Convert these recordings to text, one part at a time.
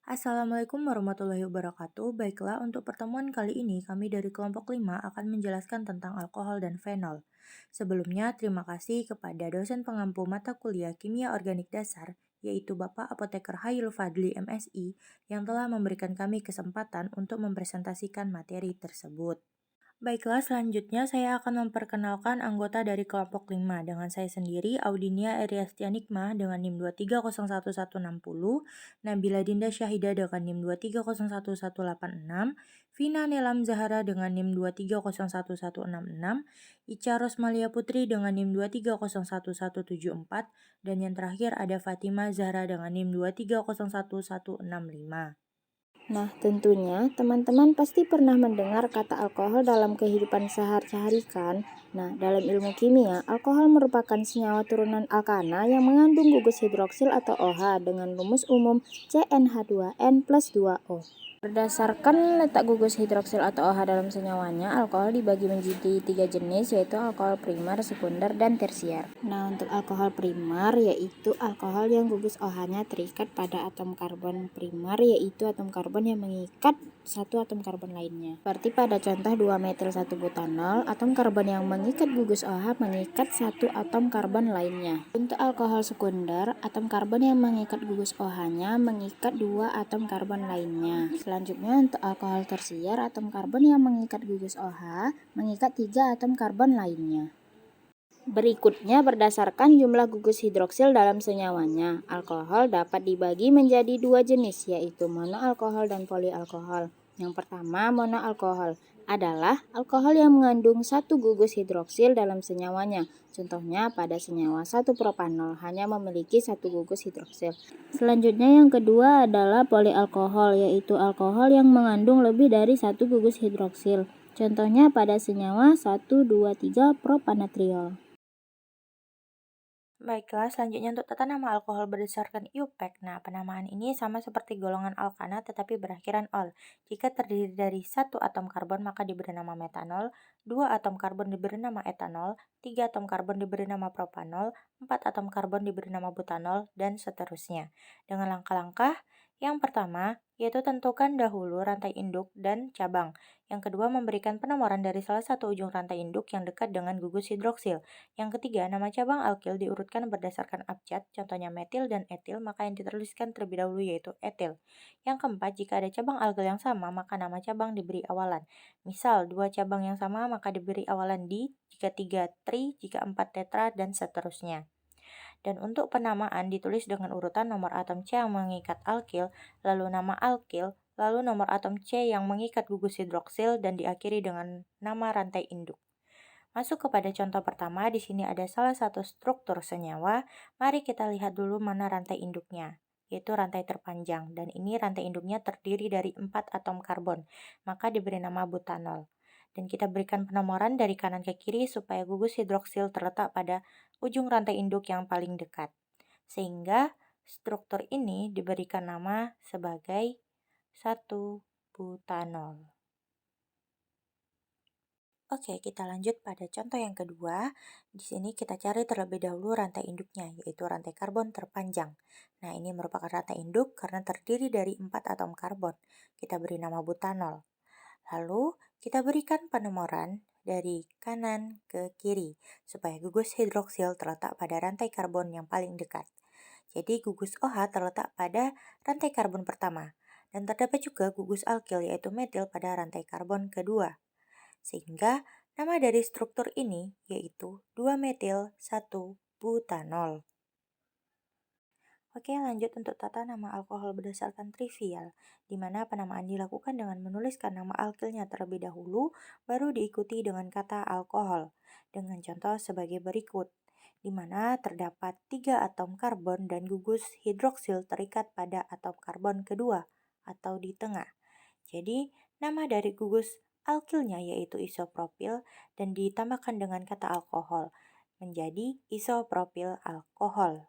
Assalamualaikum warahmatullahi wabarakatuh. Baiklah, untuk pertemuan kali ini kami dari kelompok 5 akan menjelaskan tentang alkohol dan fenol. Sebelumnya, terima kasih kepada dosen pengampu mata kuliah Kimia Organik Dasar, yaitu Bapak Apoteker Hairul Fadli MSI, yang telah memberikan kami kesempatan untuk mempresentasikan materi tersebut. Baiklah, selanjutnya saya akan memperkenalkan anggota dari kelompok 5 dengan saya sendiri, Audinia Eriastianikmah dengan NIM 2301160, Nabila Dinda Syahida dengan NIM 2301186, Vina Nelam Zahara dengan NIM 2301166, Ica Rosmalia Putri dengan NIM 2301174, dan yang terakhir ada Fatima Zahra dengan NIM 2301165. Nah, tentunya teman-teman pasti pernah mendengar kata alkohol dalam kehidupan sehari-hari kan? Nah, dalam ilmu kimia, alkohol merupakan senyawa turunan alkana yang mengandung gugus hidroksil atau OH dengan rumus umum CnH2n plus 2O. Berdasarkan letak gugus hidroksil atau OH dalam senyawanya, alkohol dibagi menjadi 3 jenis, yaitu alkohol primer, sekunder, dan tersier. Nah, untuk alkohol primer yaitu alkohol yang gugus OH-nya terikat pada atom karbon primer, yaitu atom karbon yang mengikat satu atom karbon lainnya. Seperti pada contoh 2-metil 1-butanol, atom karbon yang mengikat gugus OH mengikat satu atom karbon lainnya. Untuk alkohol sekunder, atom karbon yang mengikat gugus OH-nya mengikat dua atom karbon lainnya. Selanjutnya untuk alkohol tersier, atom karbon yang mengikat gugus OH mengikat 3 atom karbon lainnya. Berikutnya berdasarkan jumlah gugus hidroksil dalam senyawanya, alkohol dapat dibagi menjadi 2 jenis, yaitu monoalkohol dan polialkohol. Yang pertama, monoalkohol adalah alkohol yang mengandung satu gugus hidroksil dalam senyawanya. Contohnya pada senyawa 1-propanol hanya memiliki satu gugus hidroksil. Selanjutnya yang kedua adalah polialkohol, yaitu alkohol yang mengandung lebih dari satu gugus hidroksil. Contohnya pada senyawa 1,2,3-propanatriol. Baiklah, selanjutnya untuk tata nama alkohol berdasarkan IUPAC. Nah, penamaan ini sama seperti golongan alkana tetapi berakhiran ol. Jika terdiri dari satu atom karbon maka diberi nama metanol, dua atom karbon diberi nama etanol, tiga atom karbon diberi nama propanol, empat atom karbon diberi nama butanol, dan seterusnya. Dengan langkah-langkah, yang pertama, yaitu tentukan dahulu rantai induk dan cabang. Yang kedua, memberikan penomoran dari salah satu ujung rantai induk yang dekat dengan gugus hidroksil. Yang ketiga, nama cabang alkil diurutkan berdasarkan abjad, contohnya metil dan etil, maka yang dituliskan terlebih dahulu yaitu etil. Yang keempat, jika ada cabang alkil yang sama, maka nama cabang diberi awalan. Misal, dua cabang yang sama maka diberi awalan di, jika tiga tri, jika empat tetra, dan seterusnya. Dan untuk penamaan ditulis dengan urutan nomor atom C yang mengikat alkil, lalu nama alkil, lalu nomor atom C yang mengikat gugus hidroksil, dan diakhiri dengan nama rantai induk. Masuk kepada contoh pertama, di sini ada salah satu struktur senyawa. Mari kita lihat dulu mana rantai induknya, yaitu rantai terpanjang. Dan ini rantai induknya terdiri dari 4 atom karbon, maka diberi nama butanol. Dan kita berikan penomoran dari kanan ke kiri supaya gugus hidroksil terletak pada ujung rantai induk yang paling dekat. Sehingga struktur ini diberikan nama sebagai 1-butanol. Oke, kita lanjut pada contoh yang kedua. Di sini kita cari terlebih dahulu rantai induknya, yaitu rantai karbon terpanjang. Nah, ini merupakan rantai induk karena terdiri dari 4 atom karbon. Kita beri nama butanol. Lalu, kita berikan penomoran dari kanan ke kiri, supaya gugus hidroksil terletak pada rantai karbon yang paling dekat. Jadi, gugus OH terletak pada rantai karbon pertama. Dan terdapat juga gugus alkil, yaitu metil pada rantai karbon kedua. Sehingga nama dari struktur ini yaitu 2-metil 1-butanol. Oke, lanjut untuk tata nama alkohol berdasarkan trivial, di mana penamaan dilakukan dengan menuliskan nama alkilnya terlebih dahulu, baru diikuti dengan kata alkohol, dengan contoh sebagai berikut, di mana terdapat 3 atom karbon dan gugus hidroksil terikat pada atom karbon kedua atau di tengah. Jadi, nama dari gugus alkilnya yaitu isopropil dan ditambahkan dengan kata alkohol menjadi isopropil alkohol.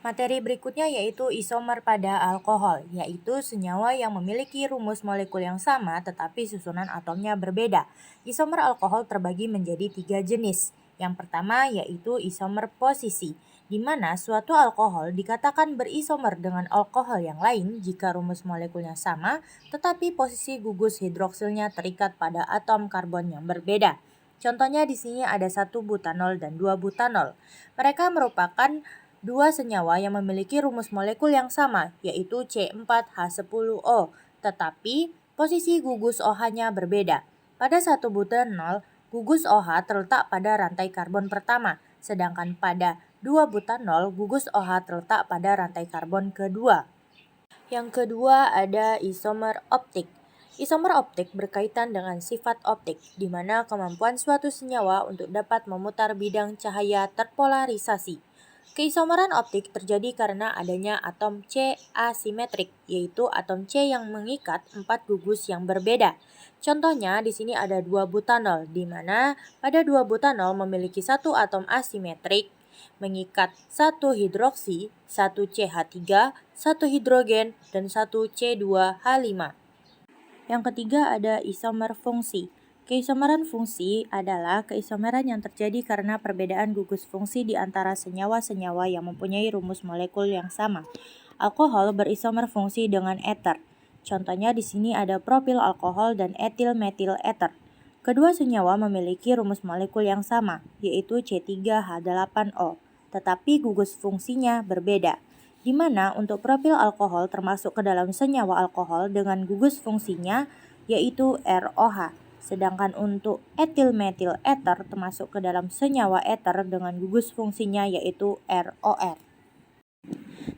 Materi berikutnya yaitu isomer pada alkohol, yaitu senyawa yang memiliki rumus molekul yang sama tetapi susunan atomnya berbeda. Isomer alkohol terbagi menjadi 3 jenis. Yang pertama yaitu isomer posisi, di mana suatu alkohol dikatakan berisomer dengan alkohol yang lain jika rumus molekulnya sama, tetapi posisi gugus hidroksilnya terikat pada atom karbon yang berbeda. Contohnya di sini ada 1 butanol dan 2 butanol. Mereka merupakan dua senyawa yang memiliki rumus molekul yang sama, yaitu C4H10O, tetapi posisi gugus OH-nya berbeda. Pada 1 butanol, gugus OH terletak pada rantai karbon pertama, sedangkan pada 2 butanol, gugus OH terletak pada rantai karbon kedua. Yang kedua ada isomer optik. Isomer optik berkaitan dengan sifat optik, di mana kemampuan suatu senyawa untuk dapat memutar bidang cahaya terpolarisasi. Keisomeran optik terjadi karena adanya atom C asimetrik, yaitu atom C yang mengikat 4 gugus yang berbeda. Contohnya di sini ada 2 butanol, di mana pada 2 butanol memiliki 1 atom asimetrik, mengikat 1 hidroksi, 1 CH3, 1 hidrogen, dan 1 C2H5. Yang ketiga ada isomer fungsi. Keisomeran fungsi adalah keisomeran yang terjadi karena perbedaan gugus fungsi di antara senyawa-senyawa yang mempunyai rumus molekul yang sama. Alkohol berisomer fungsi dengan eter. Contohnya di sini ada propil alkohol dan etil metil eter. Kedua senyawa memiliki rumus molekul yang sama, yaitu C3H8O, tetapi gugus fungsinya berbeda, di mana untuk propil alkohol termasuk ke dalam senyawa alkohol dengan gugus fungsinya yaitu ROH, sedangkan untuk etil metil eter termasuk ke dalam senyawa eter dengan gugus fungsinya yaitu ROR.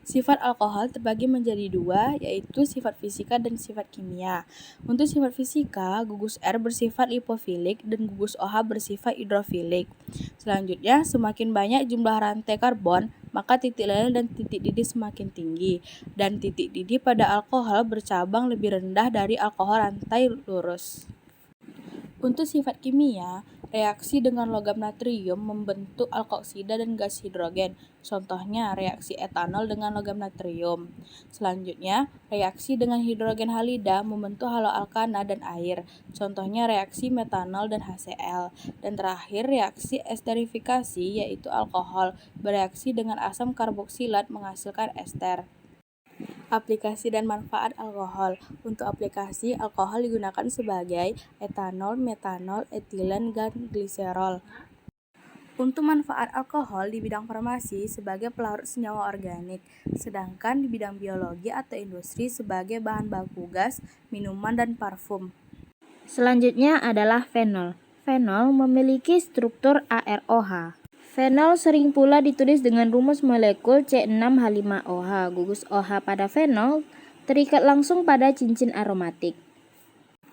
Sifat alkohol terbagi menjadi dua, yaitu sifat fisika dan sifat kimia. Untuk sifat fisika, gugus R bersifat lipofilik dan gugus OH bersifat hidrofilik. Selanjutnya, semakin banyak jumlah rantai karbon, maka titik leleh dan titik didih semakin tinggi, dan titik didih pada alkohol bercabang lebih rendah dari alkohol rantai lurus. Untuk sifat kimia, reaksi dengan logam natrium membentuk alkoksida dan gas hidrogen. Contohnya, reaksi etanol dengan logam natrium. Selanjutnya, reaksi dengan hidrogen halida membentuk haloalkana dan air. Contohnya, reaksi metanol dan HCl. Dan terakhir, reaksi esterifikasi yaitu alkohol bereaksi dengan asam karboksilat menghasilkan ester. Aplikasi dan manfaat alkohol. Untuk aplikasi, alkohol digunakan sebagai etanol, metanol, etilen, dan gliserol. Untuk manfaat alkohol di bidang farmasi sebagai pelarut senyawa organik, sedangkan di bidang biologi atau industri sebagai bahan baku gas, minuman, dan parfum. Selanjutnya adalah fenol. Fenol memiliki struktur AROH. Fenol sering pula ditulis dengan rumus molekul C6H5OH. Gugus OH pada fenol terikat langsung pada cincin aromatik.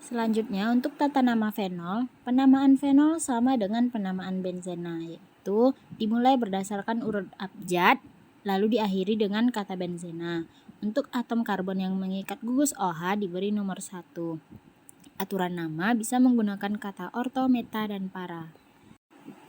Selanjutnya untuk tata nama fenol, penamaan fenol sama dengan penamaan benzena, yaitu dimulai berdasarkan urut abjad, lalu diakhiri dengan kata benzena. Untuk atom karbon yang mengikat gugus OH diberi nomor 1. Aturan nama bisa menggunakan kata orto, meta, dan para.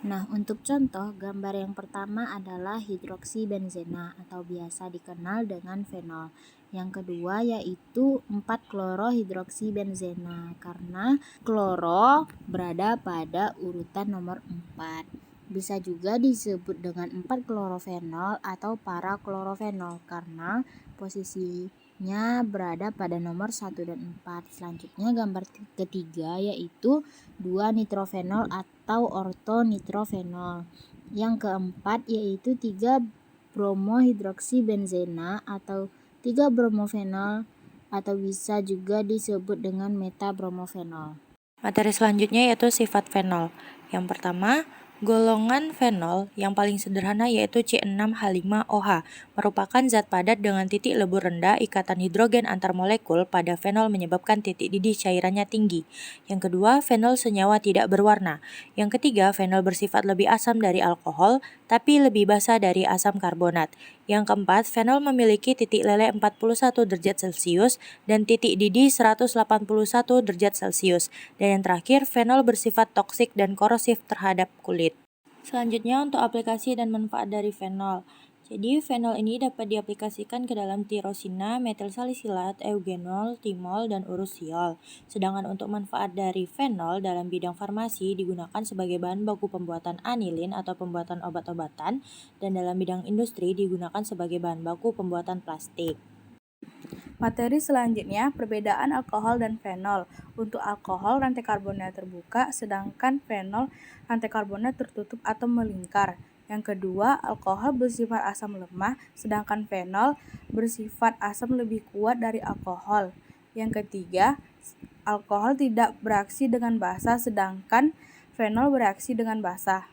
Nah, untuk contoh, gambar yang pertama adalah hidroksibenzena atau biasa dikenal dengan fenol. Yang kedua yaitu 4-klorohidroksibenzena karena kloro berada pada urutan nomor 4. Bisa juga disebut dengan 4-klorofenol atau para-klorofenol karena posisinya berada pada nomor 1 dan 4. Selanjutnya gambar ketiga yaitu 2-nitrofenol atau ortonitrofenol. Yang keempat yaitu 3-bromohidroksibenzena atau 3-bromofenol atau bisa juga disebut dengan metabromofenol. Materi selanjutnya yaitu sifat fenol. Yang pertama, golongan fenol yang paling sederhana yaitu C6H5OH merupakan zat padat dengan titik lebur rendah ikatan hidrogen antar molekul pada fenol menyebabkan titik didih cairannya tinggi. Yang kedua, fenol senyawa tidak berwarna. Yang ketiga, fenol bersifat lebih asam dari alkohol tapi lebih basa dari asam karbonat. Yang keempat, fenol memiliki titik leleh 41 derajat Celcius dan titik didih 181 derajat Celcius. Dan yang terakhir, fenol bersifat toksik dan korosif terhadap kulit. Selanjutnya untuk aplikasi dan manfaat dari fenol. Jadi, fenol ini dapat diaplikasikan ke dalam tirosina, metilsalisilat, eugenol, timol, dan urusiol. Sedangkan untuk manfaat dari fenol dalam bidang farmasi digunakan sebagai bahan baku pembuatan anilin atau pembuatan obat-obatan, dan dalam bidang industri digunakan sebagai bahan baku pembuatan plastik. Materi selanjutnya, perbedaan alkohol dan fenol. Untuk alkohol, rantai karbonnya terbuka, sedangkan fenol rantai karbonnya tertutup atau melingkar. Yang kedua, alkohol bersifat asam lemah, sedangkan fenol bersifat asam lebih kuat dari alkohol. Yang ketiga, alkohol tidak bereaksi dengan basa, sedangkan fenol bereaksi dengan basa.